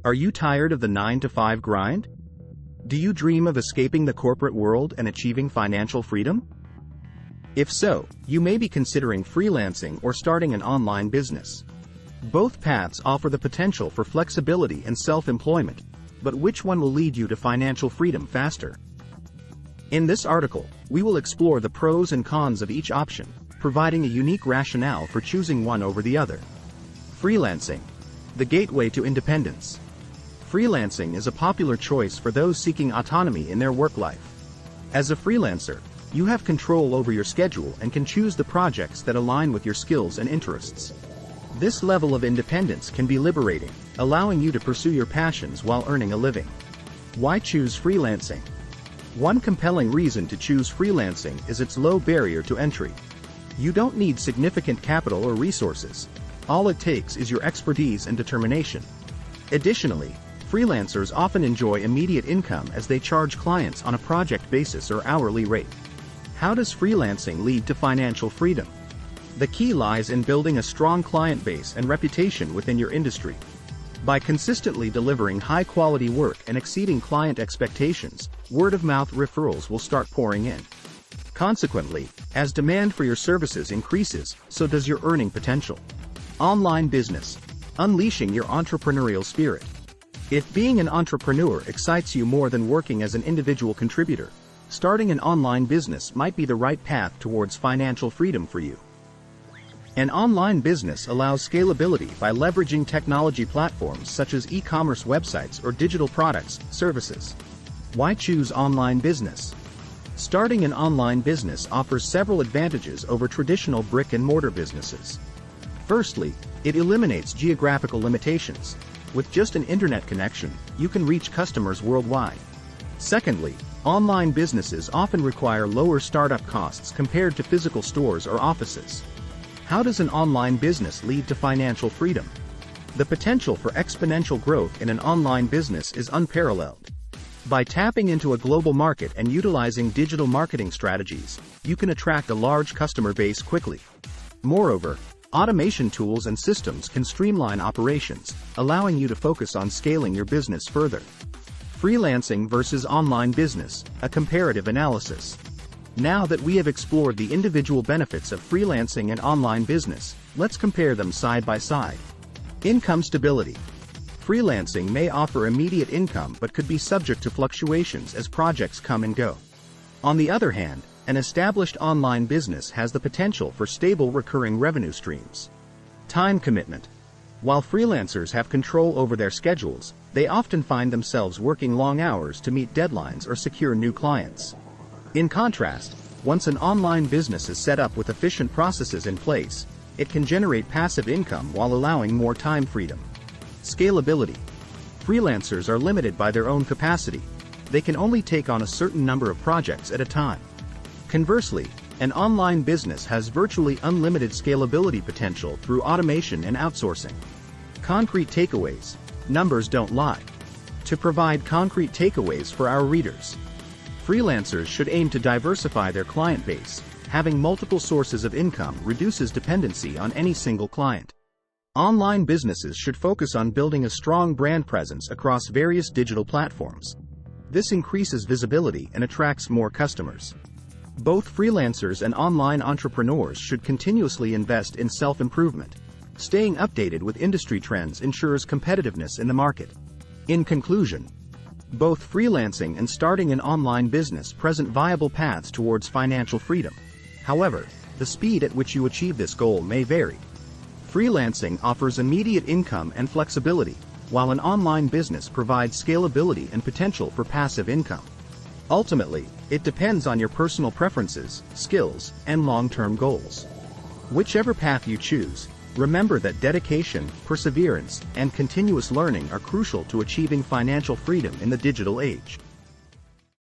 Are you tired of the 9-to-5 grind? Do you dream of escaping the corporate world and achieving financial freedom? If so, you may be considering freelancing or starting an online business. Both paths offer the potential for flexibility and self-employment, but which one will lead you to financial freedom faster? In this article, we will explore the pros and cons of each option, providing a unique rationale for choosing one over the other. Freelancing, the gateway to independence. Freelancing is a popular choice for those seeking autonomy in their work life. As a freelancer, you have control over your schedule and can choose the projects that align with your skills and interests. This level of independence can be liberating, allowing you to pursue your passions while earning a living. Why choose freelancing? One compelling reason to choose freelancing is its low barrier to entry. You don't need significant capital or resources. All it takes is your expertise and determination. Additionally, freelancers often enjoy immediate income as they charge clients on a project basis or hourly rate. How does freelancing lead to financial freedom? The key lies in building a strong client base and reputation within your industry. By consistently delivering high-quality work and exceeding client expectations, word-of-mouth referrals will start pouring in. Consequently, as demand for your services increases, so does your earning potential. Online business. Unleashing your entrepreneurial spirit. If being an entrepreneur excites you more than working as an individual contributor, starting an online business might be the right path towards financial freedom for you. An online business allows scalability by leveraging technology platforms such as e-commerce websites or digital products, services. Why choose online business? Starting an online business offers several advantages over traditional brick-and-mortar businesses. Firstly, it eliminates geographical limitations. With just an internet connection, you can reach customers worldwide. Secondly, online businesses often require lower startup costs compared to physical stores or offices. How does an online business lead to financial freedom? The potential for exponential growth in an online business is unparalleled. By tapping into a global market and utilizing digital marketing strategies, you can attract a large customer base quickly. Moreover, automation tools and systems can streamline operations, allowing you to focus on scaling your business further. Freelancing versus online business, a comparative analysis. Now that we have explored the individual benefits of freelancing and online business, let's compare them side by side. Income stability. Freelancing may offer immediate income but could be subject to fluctuations as projects come and go. On the other hand, an established online business has the potential for stable recurring revenue streams. Time commitment. While freelancers have control over their schedules, they often find themselves working long hours to meet deadlines or secure new clients. In contrast, once an online business is set up with efficient processes in place, it can generate passive income while allowing more time freedom. Scalability. Freelancers are limited by their own capacity. They can only take on a certain number of projects at a time. Conversely, an online business has virtually unlimited scalability potential through automation and outsourcing. Concrete takeaways. Numbers don't lie. To provide concrete takeaways for our readers, freelancers should aim to diversify their client base. Having multiple sources of income reduces dependency on any single client. Online businesses should focus on building a strong brand presence across various digital platforms. This increases visibility and attracts more customers. Both freelancers and online entrepreneurs should continuously invest in self-improvement. Staying updated with industry trends ensures competitiveness in the market. In conclusion, both freelancing and starting an online business present viable paths towards financial freedom. However, the speed at which you achieve this goal may vary. Freelancing offers immediate income and flexibility, while an online business provides scalability and potential for passive income. Ultimately, it depends on your personal preferences, skills, and long-term goals. Whichever path you choose, remember that dedication, perseverance, and continuous learning are crucial to achieving financial freedom in the digital age.